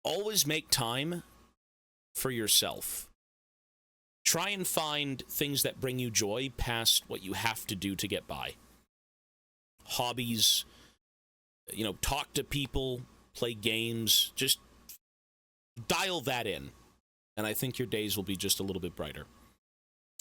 always make time for yourself. Try and find things that bring you joy past what you have to do to get by. Hobbies, you know, talk to people, play games, just dial that in. And I think your days will be just a little bit brighter.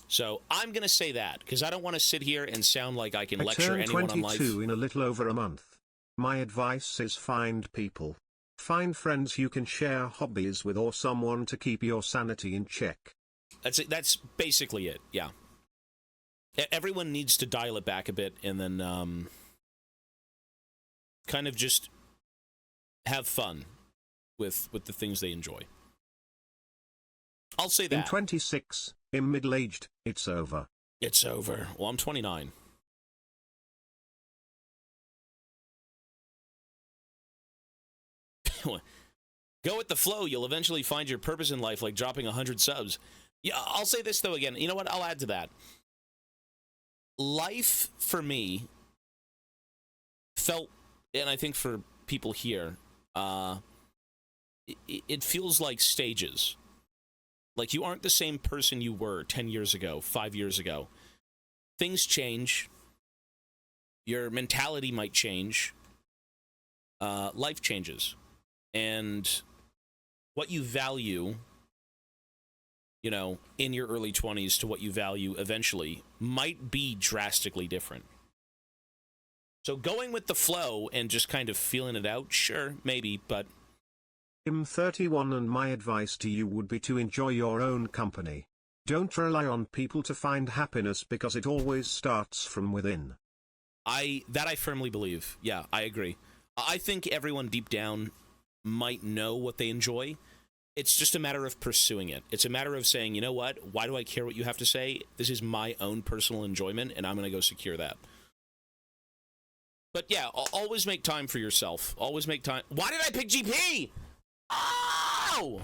So I'm going to say that, because I don't want to sit here and sound like I can lecture anyone on life. I turned 22 in a little over a month. My advice is find people. Find friends you can share hobbies with, or someone to keep your sanity in check. That's it. That's basically it, yeah. Everyone needs to dial it back a bit, and then kind of just have fun with the things they enjoy. I'll say that. In 26, in middle-aged, it's over. It's over. Well, I'm 29. Go with the flow. You'll eventually find your purpose in life, like dropping 100 subs. Yeah, I'll say this, though, again. You know what? I'll add to that. Life, for me, felt, and I think for people here, it feels like stages. Like, you aren't the same person you were 10 years ago, 5 years ago. Things change. Your mentality might change. Life changes. And what you value, you know, in your early 20s to what you value eventually might be drastically different. So going with the flow and just kind of feeling it out, sure, maybe, but... I'm 31, and my advice to you would be to enjoy your own company. Don't rely on people to find happiness, because it always starts from within. That I firmly believe. Yeah, I agree. I think everyone deep down might know what they enjoy. It's just a matter of pursuing it. It's a matter of saying, you know what? Why do I care what you have to say? This is my own personal enjoyment, and I'm going to go secure that. But yeah, always make time for yourself. Always make time. Why did I pick GP? Oh!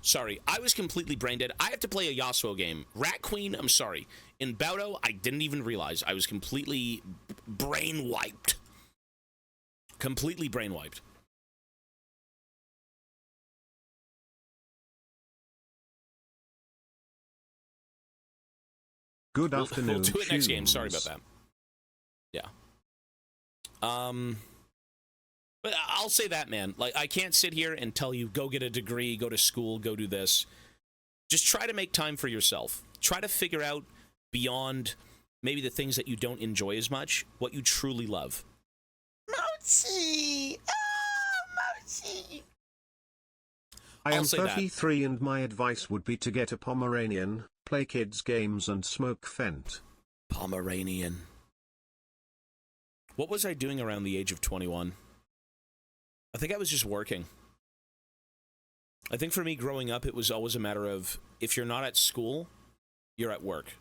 Sorry, I was completely brain dead. I have to play a Yasuo game. Rat Queen, I'm sorry. In Baudo, I didn't even realize. I was completely brain wiped. Completely brain wiped. Good afternoon. We'll do it next game. Sorry about that. Yeah. But I'll say that, man. Like, I can't sit here and tell you, go get a degree, go to school, go do this. Just try to make time for yourself. Try to figure out beyond maybe the things that you don't enjoy as much, what you truly love. Mochi! Oh, Mochi! I am 33, and my advice would be to get a Pomeranian, play kids' games, and smoke Fent. Pomeranian. What was I doing around the age of 21? I think I was just working. I think for me growing up, it was always a matter of, if you're not at school, you're at work.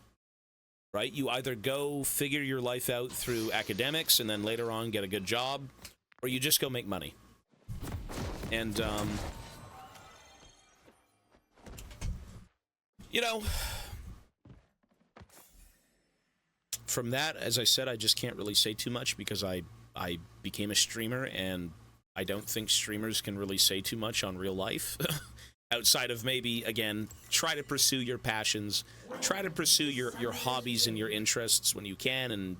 Right? You either go figure your life out through academics and then later on get a good job, or you just go make money. And, you know, from that, as I said, I just can't really say too much, because I became a streamer, and I don't think streamers can really say too much on real life. Outside of maybe, again, try to pursue your passions, try to pursue your hobbies and your interests when you can, and,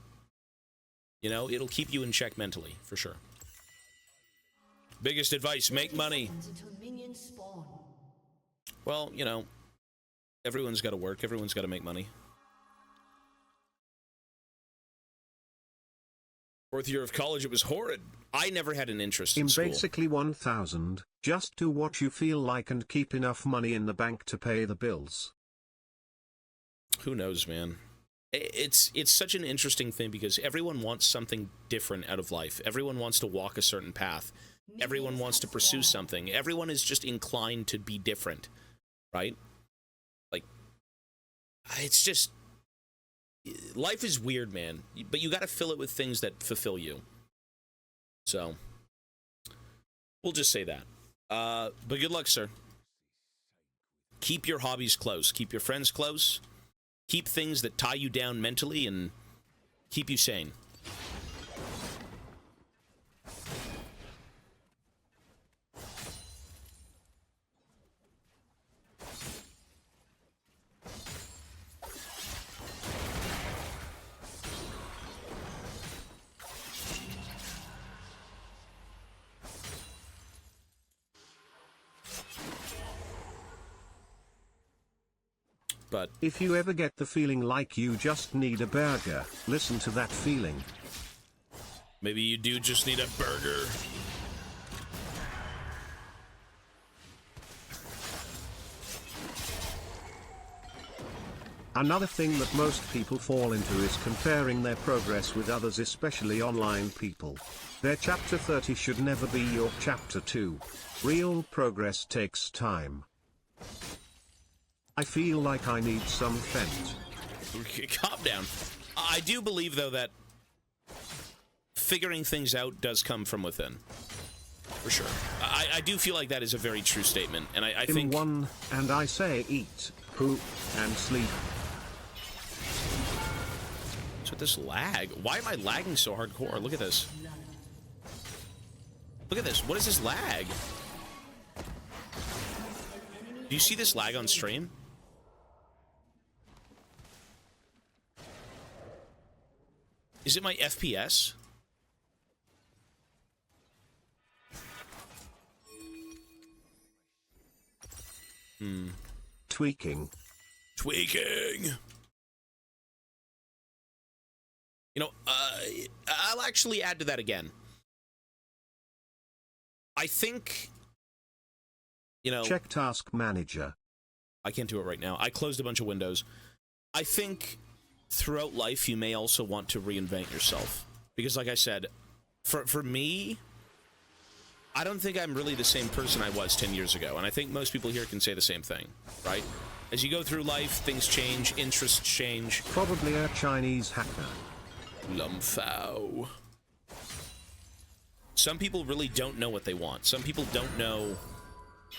you know, it'll keep you in check mentally, for sure. Biggest advice, make money. Well, you know, everyone's got to work, everyone's got to make money. Fourth year of college, it was horrid. I never had an interest in school. Basically 1,000, just do what you feel like and keep enough money in the bank to pay the bills. Who knows, man? It's such an interesting thing, because everyone wants something different out of life. Everyone wants to walk a certain path. Everyone wants to pursue something. Everyone is just inclined to be different, right? Like, it's just... life is weird, man. But you got to fill it with things that fulfill you. So, we'll just say that. But good luck, sir. Keep your hobbies close. Keep your friends close. Keep things that tie you down mentally and keep you sane. but If you ever get the feeling like you just need a burger, listen to that feeling. maybe you do just need a burger. Another thing that most people fall into is comparing their progress with others, especially online people. Their chapter 30 should never be your chapter 2. Real progress takes time. I feel like I need some Fent. Calm down. I do believe, though, that figuring things out does come from within. For sure. I do feel like that is a very true statement, and I think... one, and I say eat, poop, and sleep. What's with this lag? Why am I lagging so hardcore? Look at this. Look at this. What is this lag? Do you see this lag on stream? Is it my FPS? Tweaking. Tweaking. You know, I'll actually add to that again. I think, you know... Check Task Manager. I can't do it right now. I closed a bunch of windows. I think throughout life you may also want to reinvent yourself. Because like I said, for me, I don't think I'm really the same person I was 10 years ago. And I think most people here can say the same thing, right? As you go through life, things change, interests change. Probably a Chinese hacker. Lumphao. Some people really don't know what they want. Some people don't know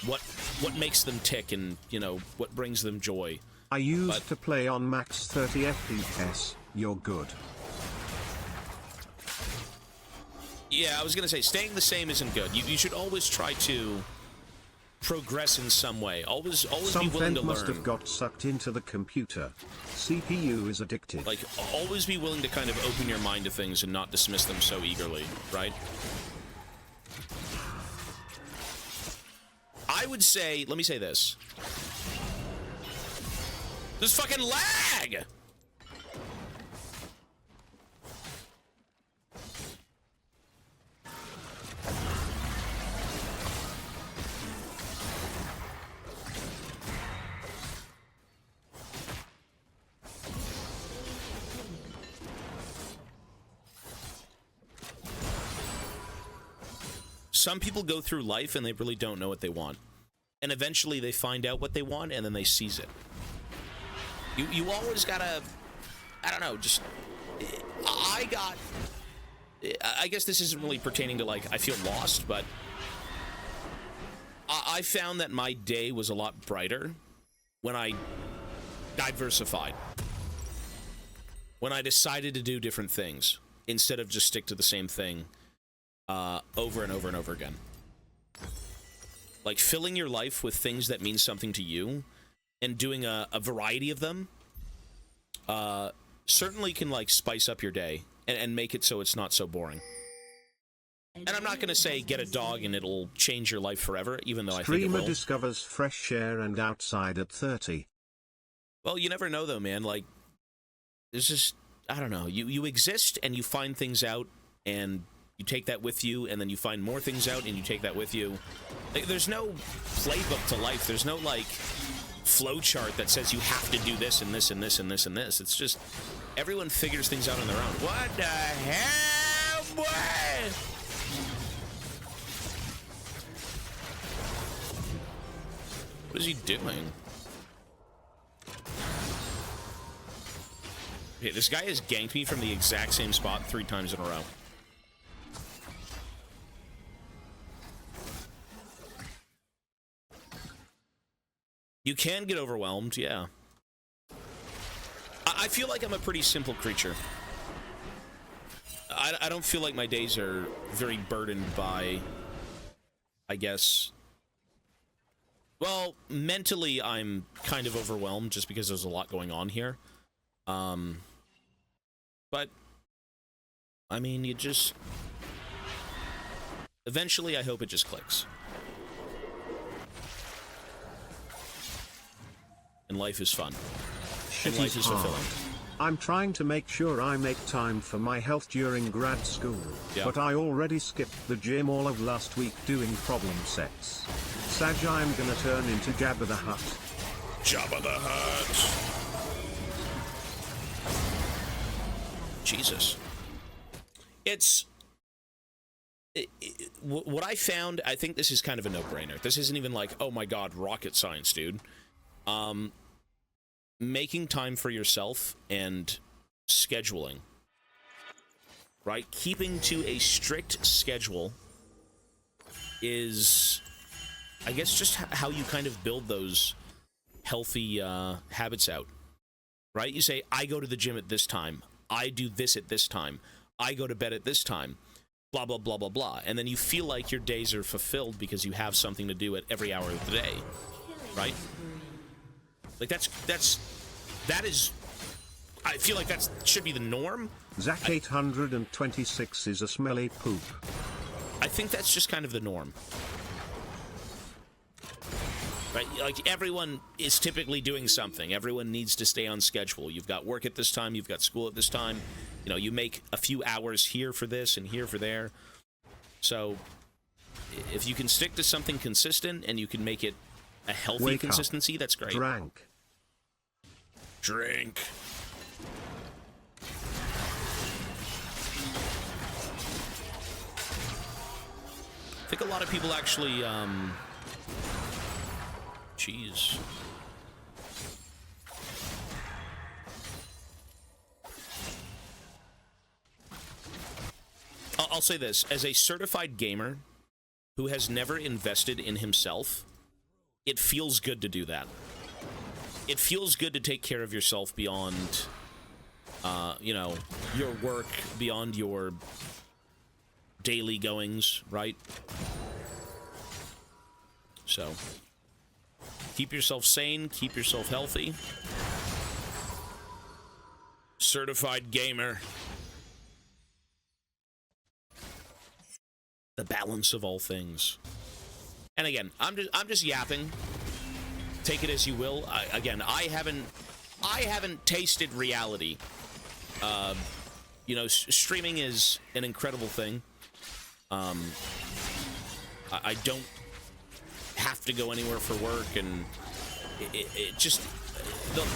what makes them tick and, you know, what brings them joy. I used to play on max 30 FPS. You're good. Yeah, I was gonna say, staying the same isn't good. You should always try to progress in some way. Always be willing to learn. Must have got sucked into the computer. CPU is addicted. Like, always be willing to kind of open your mind to things and not dismiss them so eagerly, right? I would say, let me say this. This fucking lag! Some people go through life and they really don't know what they want. And eventually they find out what they want and then they seize it. You always gotta, I don't know, just, I guess this isn't really pertaining to, like, I feel lost, but I found that my day was a lot brighter when I diversified. When I decided to do different things instead of just stick to the same thing over and over and over again. Like, filling your life with things that mean something to you and doing a variety of them certainly can, like, spice up your day and make it so it's not so boring. And I'm not going to say get a dog and it'll change your life forever, even though I think it Streamer will. discovers fresh air and outside at 30. Well, you never know, though, man. Like, there's just, I don't know. You exist and you find things out and you take that with you, and then you find more things out and you take that with you. Like, there's no playbook to life. There's no, like, flow chart that says you have to do this and this and this and this and this. It's just everyone figures things out on their own. What the hell, boy? What is he doing? Okay, this guy has ganked me from the exact same spot 3 times in a row. You can get overwhelmed, yeah. I feel like I'm a pretty simple creature. I don't feel like my days are very burdened by, I guess... Well, mentally, I'm kind of overwhelmed just because there's a lot going on here. But, I mean, you just... Eventually, I hope it just clicks. And life is fun. shit life is is hard. fulfilling. I'm trying to make sure I make time for my health during grad school, but I already skipped the gym all of last week doing problem sets. Sag, I'm gonna turn into Jabba the Hutt. Jabba the Hutt. Jesus. What I found, I think this is kind of a no-brainer. This isn't even like, oh my god, rocket science, dude. Making time for yourself and scheduling, right? Keeping to a strict schedule is, I guess, just how you kind of build those healthy habits out, right? You say, I go to the gym at this time. I do this at this time. I go to bed at this time. Blah, blah, blah, blah, blah. And then you feel like your days are fulfilled because you have something to do at every hour of the day, right? Like, that is, I feel like that should be the norm. Zach 826 is a smelly poop. I think that's just kind of the norm. Right? Like, everyone is typically doing something. Everyone needs to stay on schedule. You've got work at this time, you've got school at this time. You know, you make a few hours here for this and here for there. So, if you can stick to something consistent and you can make it a healthy consistency, that's great. Drink. I think a lot of people actually, jeez. I'll say this, as a certified gamer who has never invested in himself, it feels good to do that. It feels good to take care of yourself beyond, you know, your work, beyond your daily goings, right? So, keep yourself sane, keep yourself healthy. Certified gamer. The balance of all things. And again, I'm just yapping. Take it as you will. I haven't tasted reality. You know, streaming is an incredible thing. I don't have to go anywhere for work, and it just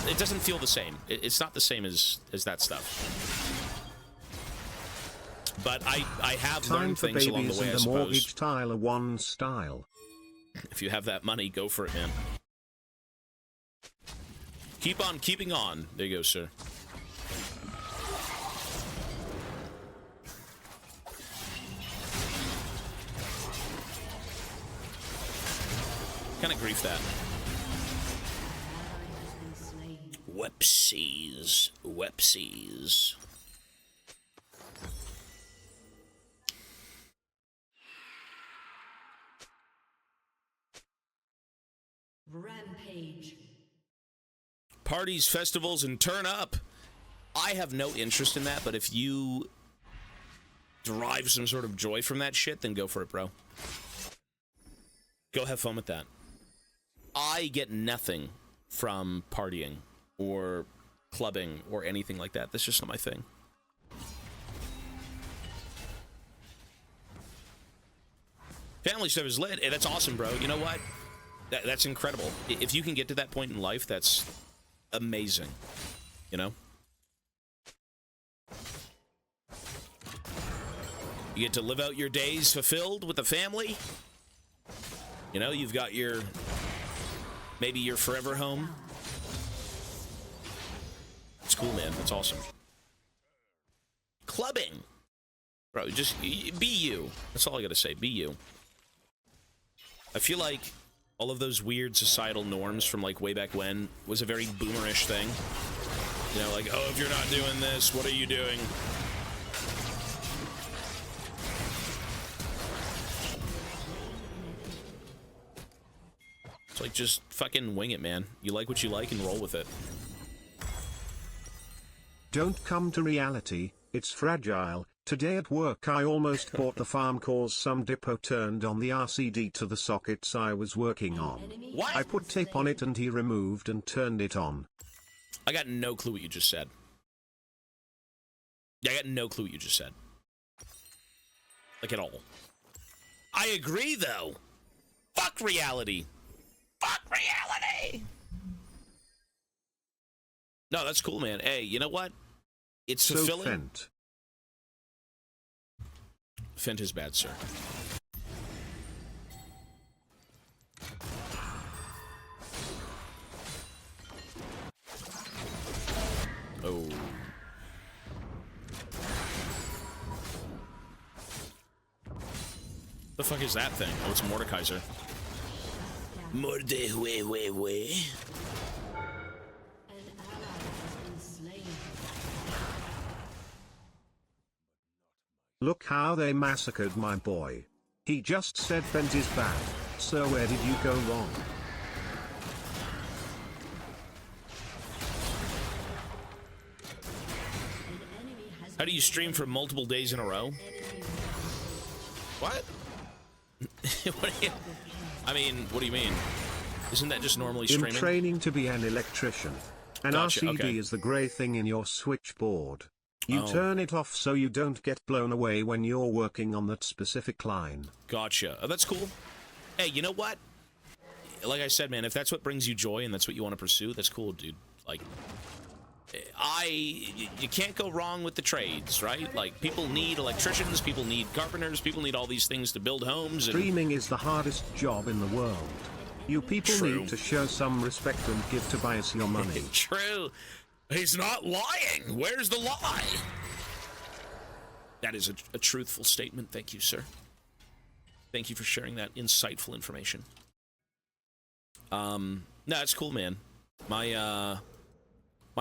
it doesn't feel the same. It's not the same as that stuff. But I have learned things along the way, I suppose. Mortgage Tyler 1 style. If you have that money, go for it, man. Keep on keeping on. There you go, sir. Kind of grief that. Whoopsies. Whoopsies. Rampage. Parties, festivals, and turn up. I have no interest in that, but if you derive some sort of joy from that shit, then go for it, bro. Go have fun with that. I get nothing from partying or clubbing or anything like that. That's just not my thing. Family stuff is lit. Hey, that's awesome, bro. You know what? That's incredible. If you can get to that point in life, that's amazing. You know? You get to live out your days fulfilled with the family. You know, you've got your, maybe your forever home. It's cool, man. That's awesome. Clubbing. Bro, just be you. That's all I gotta say. Be you. I feel like all of those weird societal norms from, like, way back when was a very boomerish thing. You know, like, oh, if you're not doing this, what are you doing? It's like, just fucking wing it, man. You like what you like and roll with it. Don't come to reality, it's fragile. Today at work I almost bought the farm cause some dippo turned on the RCD to the sockets I was working on. What? I put tape on it and he removed and turned it on. I got no clue what you just said. Yeah, I got no clue what you just said. Like, at all. I agree, though. Fuck reality. Fuck reality. No, that's cool, man. Hey, you know what? It's So fulfilling. Fent. Fent is bad, sir. Oh. The fuck is that thing? Oh, it's Mordekaiser. Morde, way. Look how they massacred my boy. He just said Fent is bad, so where did you go wrong? How do you stream for multiple days in a row? What? What do you, I mean, what do you mean? Isn't that just normally streaming? In training to be an electrician. An Gotcha, RCD okay. is the grey thing in your switchboard. You Oh. turn it off so you don't get blown away when you're working on that specific line. Gotcha. Oh, that's cool. Hey, you know what? Like I said, man, if that's what brings you joy and that's what you want to pursue, that's cool, dude. Like, you can't go wrong with the trades, right? Like, people need electricians, people need carpenters, people need all these things to build homes. And Streaming is the hardest job in the world. You people True. need to show some respect and give Tobias your money. True. He's not lying. Where's the lie? That is a truthful statement. Thank you, sir. Thank you for sharing that insightful information. No, it's cool, man. My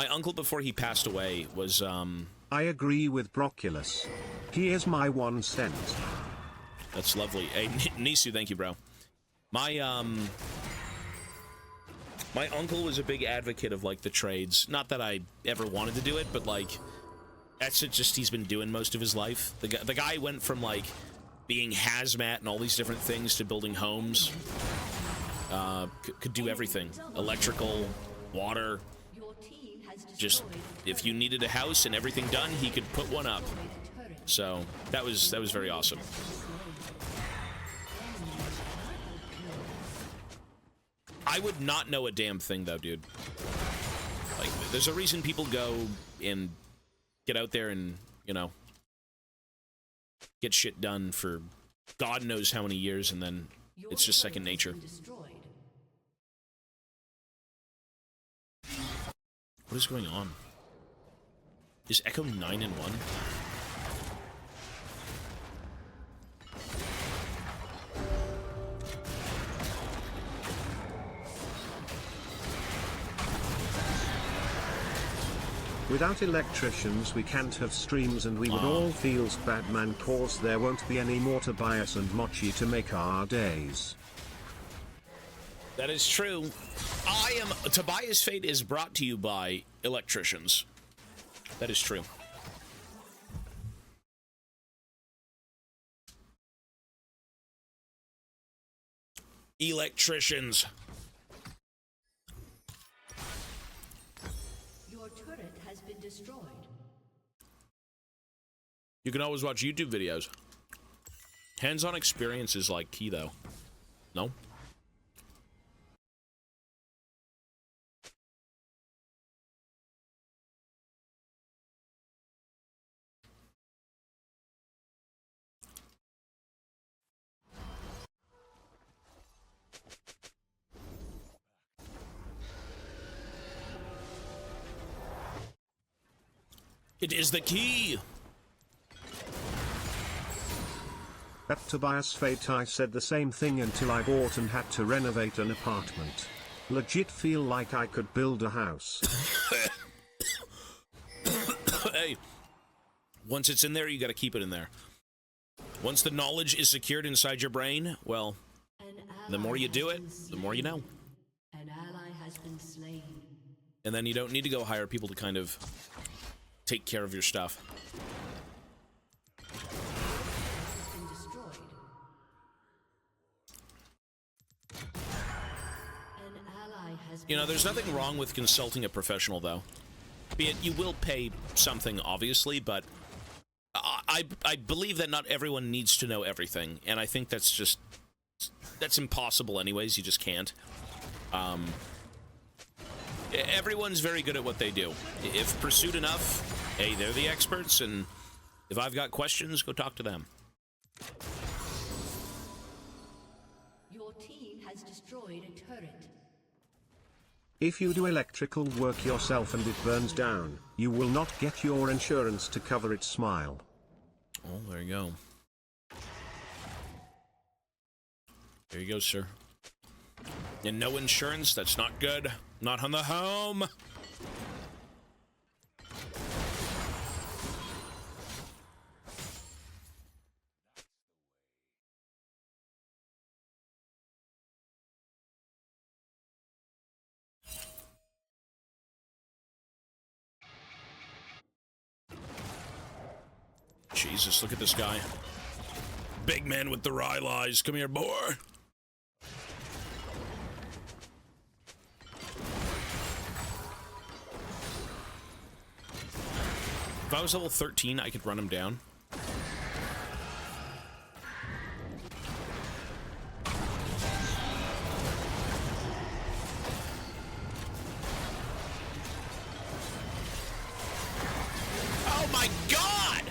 uncle, before he passed away, was I agree with Broculus. Here's my 1 cent. That's lovely. Hey, Nisu, thank you, bro. My uncle was a big advocate of, like, the trades. Not that I ever wanted to do it, but, like, that's just he's been doing most of his life. The guy went from, like, being hazmat and all these different things to building homes. Could do everything. Electrical, water. Just, if you needed a house and everything done, he could put one up. So, that was very awesome. I would not know a damn thing, though, dude. Like, there's a reason people go and get out there and, you know, get shit done for God knows how many years, and then it's just second nature. What is going on? Is Echo 9 in 1? Without electricians we can't have streams and we would all feel bad, man, cause there won't be any more Tobias and Mochi to make our days. That is true. Tobias Fate is brought to you by electricians. That is true. Electricians. Your turret has been destroyed. You can always watch YouTube videos. Hands-on experience is, like, key, though. No? It is the key! At Tobias Fate I said the same thing until I bought and had to renovate an apartment. Legit feel like I could build a house. Hey, once it's in there, you gotta keep it in there. Once the knowledge is secured inside your brain, well, the more you do it, the more you know. An ally has been slain. And then you don't need to go hire people to kind of take care of your stuff. Been destroyed. An ally has You know, been there's nothing wrong with consulting a professional, though. Be it you will pay something, obviously, but I believe that not everyone needs to know everything, and I think that's impossible anyways. You just can't. Everyone's very good at what they do. If pursued enough, hey, they're the experts, and if I've got questions, go talk to them. Your team has destroyed a turret. If you do electrical work yourself and it burns down, you will not get your insurance to cover its smile. Oh, there you go. There you go, sir. And no insurance, that's not good. Not on the home. Jesus, look at this guy. Big man with the wry lies. Come here, boy. If I was level 13, I could run him down. Oh my god!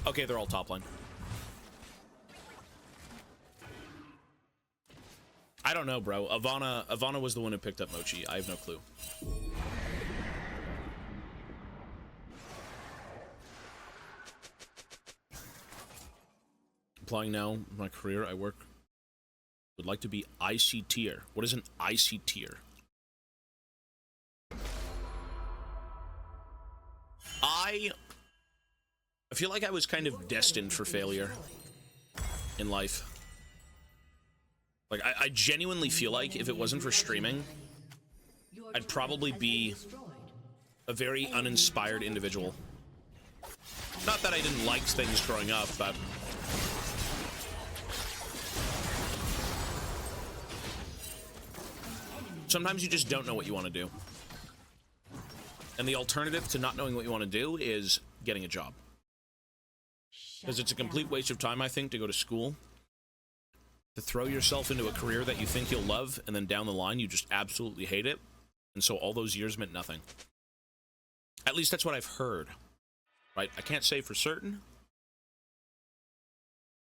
Okay, they're all top line. I don't know, bro. Ivana was the one who picked up Mochi. I have no clue. Applying now in my career, I would like to be IC tier. What is an IC tier? I feel like I was kind of destined for failure in life. Like, I genuinely feel like if it wasn't for streaming, I'd probably be a very uninspired individual. Not that I didn't like things growing up, but sometimes you just don't know what you want to do. And the alternative to not knowing what you want to do is getting a job. Because it's a complete waste of time, I think, to go to school, to throw yourself into a career that you think you'll love, and then down the line you just absolutely hate it. And so all those years meant nothing. At least that's what I've heard. Right? I can't say for certain,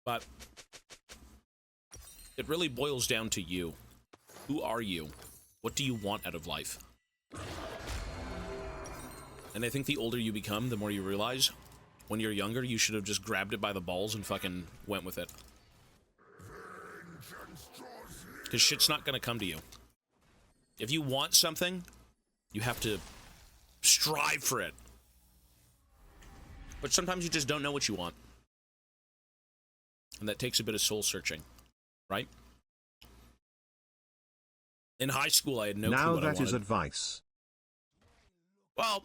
but it really boils down to you. Who are you? What do you want out of life? And I think the older you become, the more you realize, when you're younger, you should have just grabbed it by the balls and fucking went with it. Because shit's not gonna come to you. If you want something, you have to strive for it. But sometimes you just don't know what you want. And that takes a bit of soul searching, right? In high school, I had no clue what I wanted. Now that is advice. Well,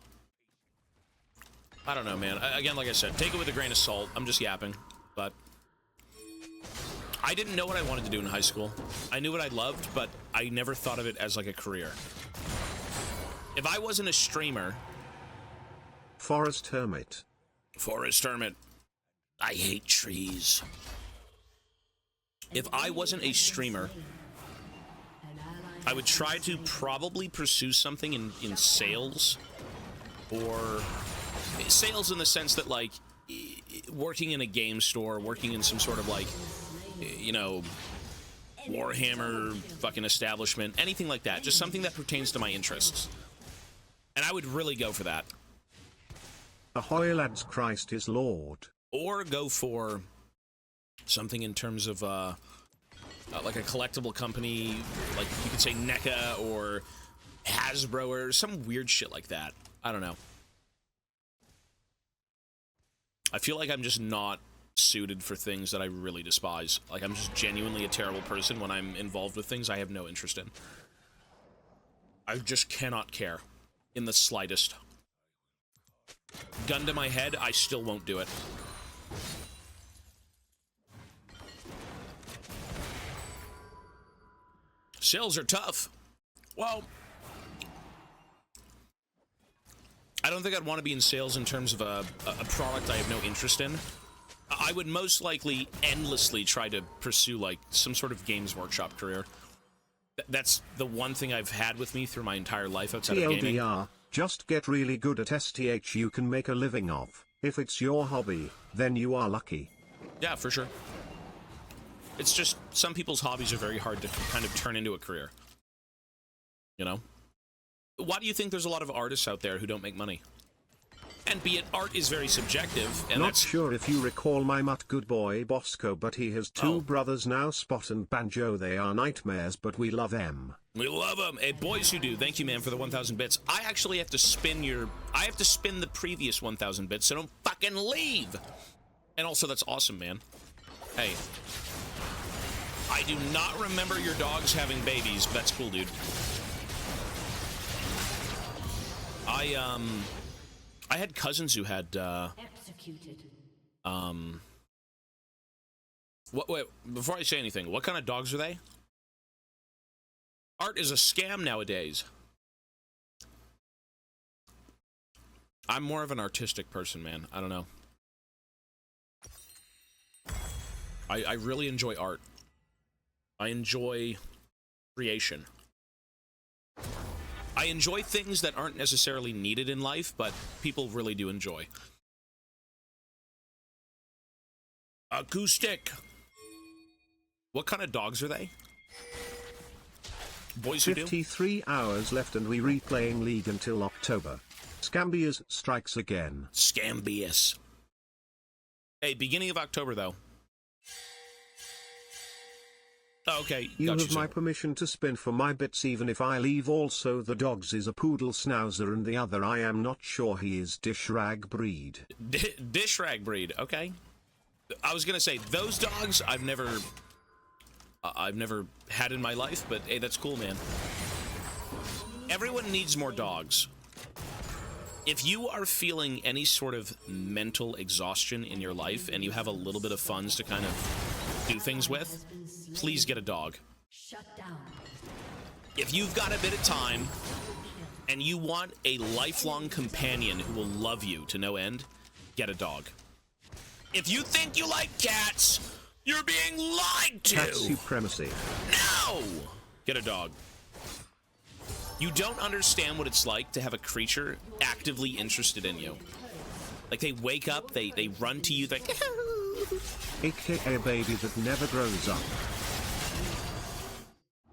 I don't know, man. Again, like I said, take it with a grain of salt. I'm just yapping, but I didn't know what I wanted to do in high school. I knew what I loved, but I never thought of it as like a career. If I wasn't a streamer... Forest Hermit. Forest Hermit. I hate trees. If I wasn't a streamer, I would try to probably pursue something in sales, or sales in the sense that, like, working in a game store, working in some sort of, like, you know, Warhammer fucking establishment, anything like that. Just something that pertains to my interests. And I would really go for that. Ahoy lads, Christ is Lord. Or go for something in terms of, like a collectible company, like you could say NECA or Hasbro or some weird shit like that. I don't know. I feel like I'm just not suited for things that I really despise. Like, I'm just genuinely a terrible person when I'm involved with things I have no interest in. I just cannot care in the slightest. Gun to my head, I still won't do it. Sales are tough. Well, I don't think I'd want to be in sales in terms of a product I have no interest in. I would most likely endlessly try to pursue, like, some sort of Games Workshop career. That's the one thing I've had with me through my entire life outside of gaming. TLDR, just get really good at STH you can make a living of. If it's your hobby, then you are lucky. Yeah, for sure. It's just, some people's hobbies are very hard to kind of turn into a career. You know? Why do you think there's a lot of artists out there who don't make money? And be it, art is very subjective, and Not that's... sure if you recall my mutt good boy Bosco, but he has two brothers now, Spot and Banjo. They are nightmares, but we love them. We love them. Hey, boys who do, thank you, man, for the 1,000 bits. I actually have to spin I have to spin the previous 1,000 bits, so don't fucking leave! And also, that's awesome, man. Hey. I do not remember your dogs having babies, but that's cool, dude. I had cousins who had, Executed. Wait, before I say anything, what kind of dogs are they? Art is a scam nowadays. I'm more of an artistic person, man. I don't know. I really enjoy art. I enjoy creation. I enjoy things that aren't necessarily needed in life, but people really do enjoy. Acoustic. What kind of dogs are they? Boys who do? 53 hours left and we replaying League until October. Scambius strikes again. Scambius. Hey, beginning of October, though. Oh, okay, You have my permission to spin for my bits even if I leave. Also the dogs is a poodle schnauzer and the other I am not sure he is dishrag breed. Dishrag breed, okay. I was gonna say, those dogs I've never had in my life, but hey, that's cool, man. Everyone needs more dogs. If you are feeling any sort of mental exhaustion in your life and you have a little bit of funds to kind of do things with, please get a dog. Shut down. If you've got a bit of time and you want a lifelong companion who will love you to no end, get a dog. If you think you like cats, you're being lied to! Cat supremacy. No! Get a dog. You don't understand what it's like to have a creature actively interested in you. Like, they wake up, they run to you, like... AKA a baby that never grows up.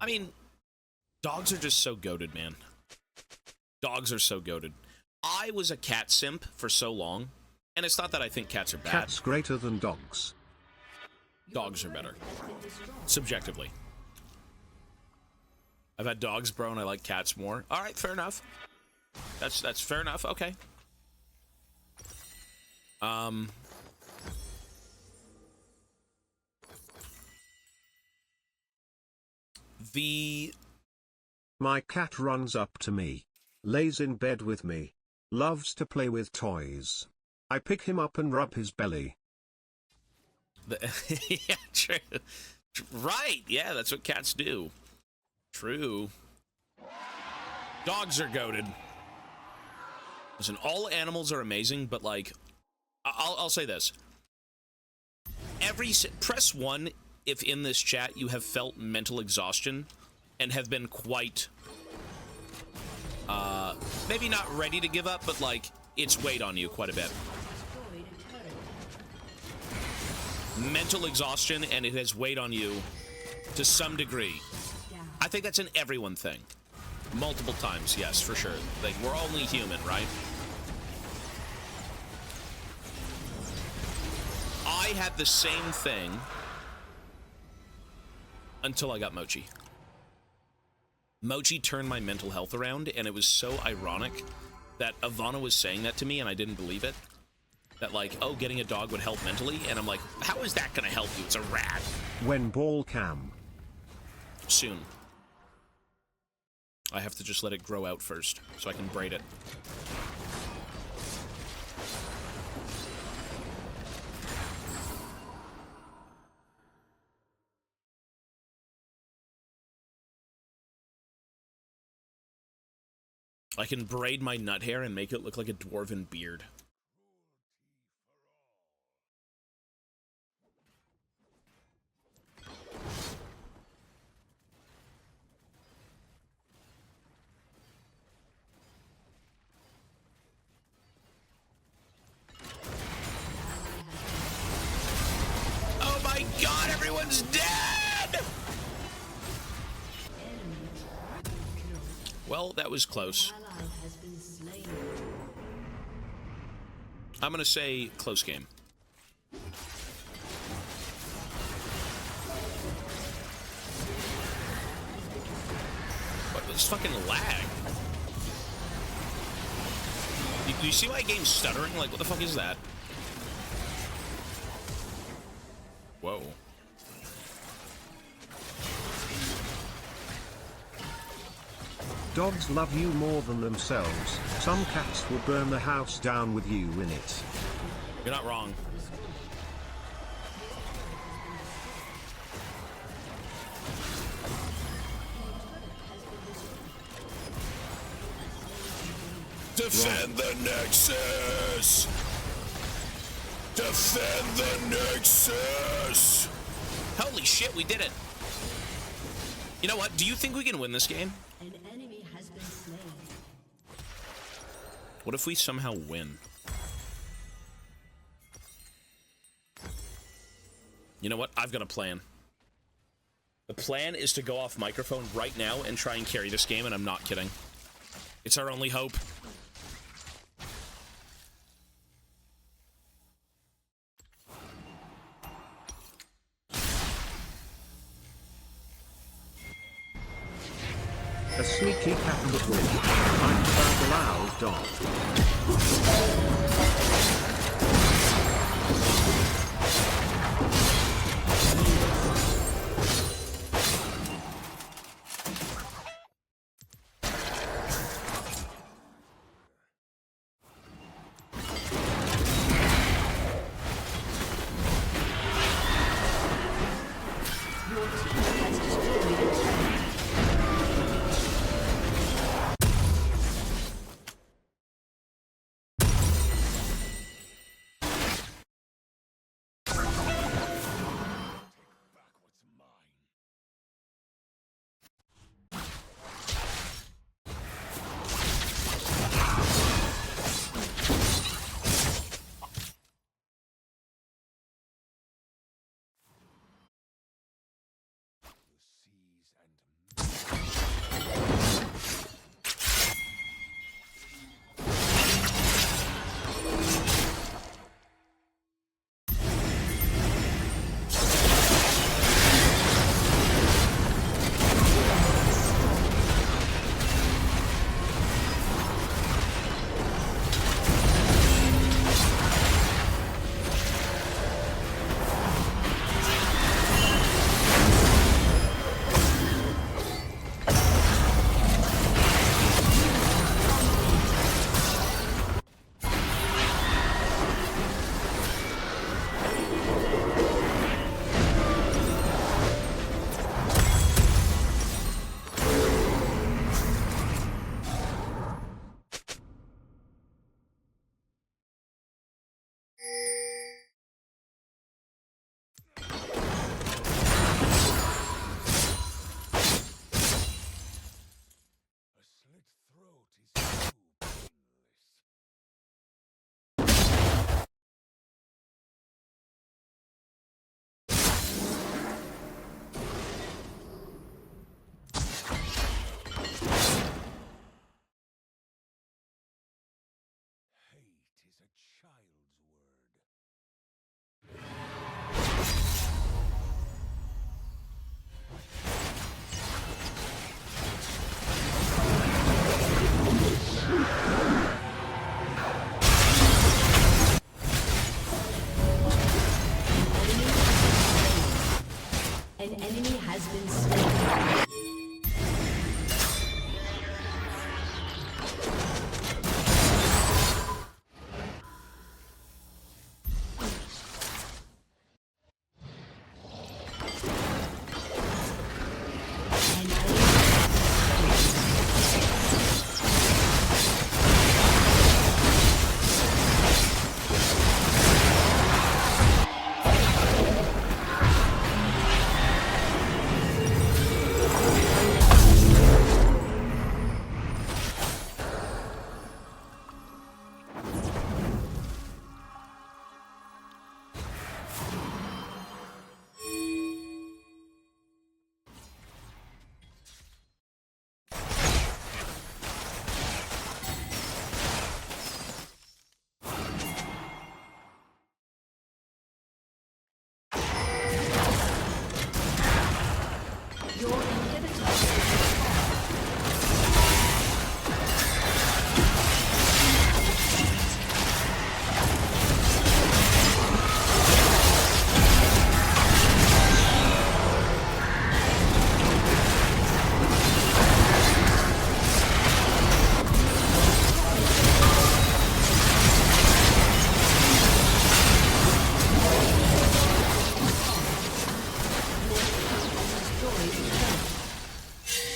I mean, dogs are just so goated, man. Dogs are so goated. I was a cat simp for so long, and it's not that I think cats are bad. Cats greater than dogs. Dogs are better. Subjectively. I've had dogs, bro, and I like cats more. All right, fair enough. That's fair enough. Okay. My cat runs up to me, lays in bed with me, loves to play with toys. I pick him up and rub his belly. Yeah, true. Right, yeah, that's what cats do. True. Dogs are goated. Listen, all animals are amazing, but, like, I'll say this. Press 1 if in this chat you have felt mental exhaustion and have been quite, maybe not ready to give up, but, like, it's weighed on you quite a bit. Mental exhaustion, and it has weighed on you to some degree. I think that's an everyone thing. Multiple times, yes, for sure. Like, we're only human, right? I had the same thing until I got Mochi. Mochi turned my mental health around, and it was so ironic that Ivana was saying that to me, and I didn't believe it. That, like, oh, getting a dog would help mentally, and I'm like, how is that gonna help you? It's a rat. When ball cam? Soon. I have to just let it grow out first, so I can braid it. I can braid my nut hair and make it look like a dwarven beard. Oh my god, everyone's dead! Well, that was close. I'm gonna say close game. What, this fucking lag? Do you see my game stuttering? Like, what the fuck is that? Whoa. Dogs love you more than themselves. Some cats will burn the house down with you in it. You're not wrong. Defend the Nexus! Defend the Nexus! Holy shit, we did it! You know what? Do you think we can win this game? An enemy has been slain. What if we somehow win? You know what? I've got a plan. The plan is to go off microphone right now and try and carry this game, and I'm not kidding. It's our only hope. A sneaky cat but will. I'm about the loud dog.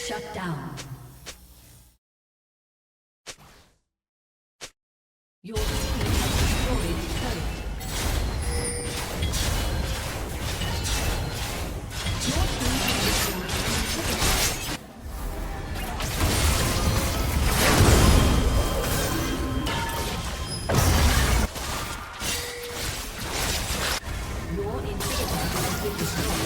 Shut down. Your team has destroyed a turret. Your team has destroyed a turret. Your inhibitor has been destroyed.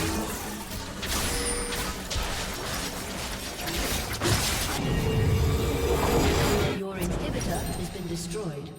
Your inhibitor has been destroyed.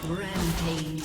Rampage.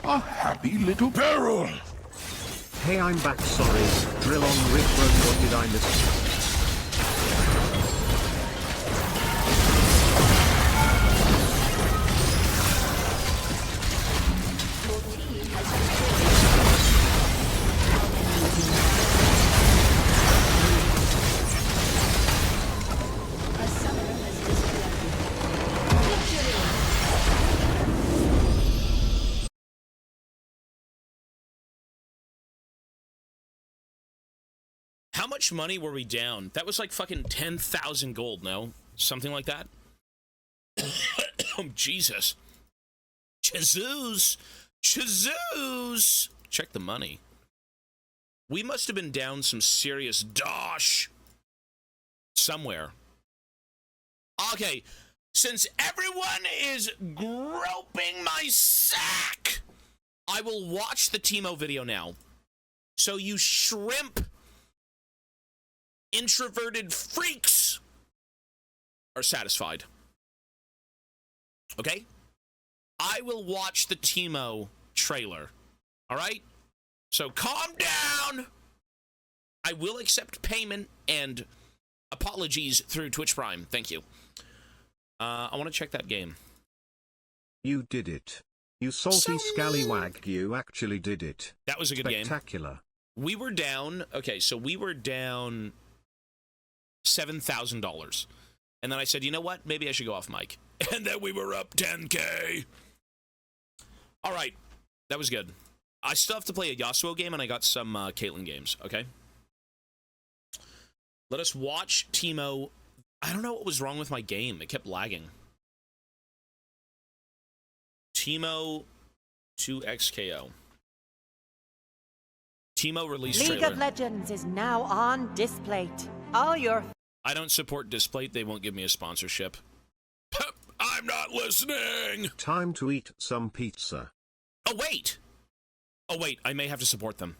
A happy little barrel! Hey, I'm back, sorry. Drill on Rick Road, what did I miss? How much money were we down? That was like fucking 10,000 gold, no? Something like that? Oh, Jesus. Jesus! Jesus! Check the money. We must have been down some serious dosh somewhere. Okay, since everyone is groping my sack, I will watch the Teemo video now. So you shrimp introverted freaks are satisfied. Okay? I will watch the Teemo trailer. All right? So calm down. I will accept payment and apologies through Twitch Prime. Thank you. I want to check that game. You did it. You salty scallywag, you actually did it. That was a good game. Spectacular. We were down, okay, so we were down $7,000. And then I said, you know what? Maybe I should go off mic. And then we were up 10K. All right. That was good. I still have to play a Yasuo game, and I got some Caitlyn games, okay? Let us watch Teemo. I don't know what was wrong with my game. It kept lagging. Teemo 2XKO. Teemo release trailer. League of Legends is now on display. All your... I don't support Displate. They won't give me a sponsorship. I'm not listening! Time to eat some pizza. Oh, wait! Oh, wait. I may have to support them.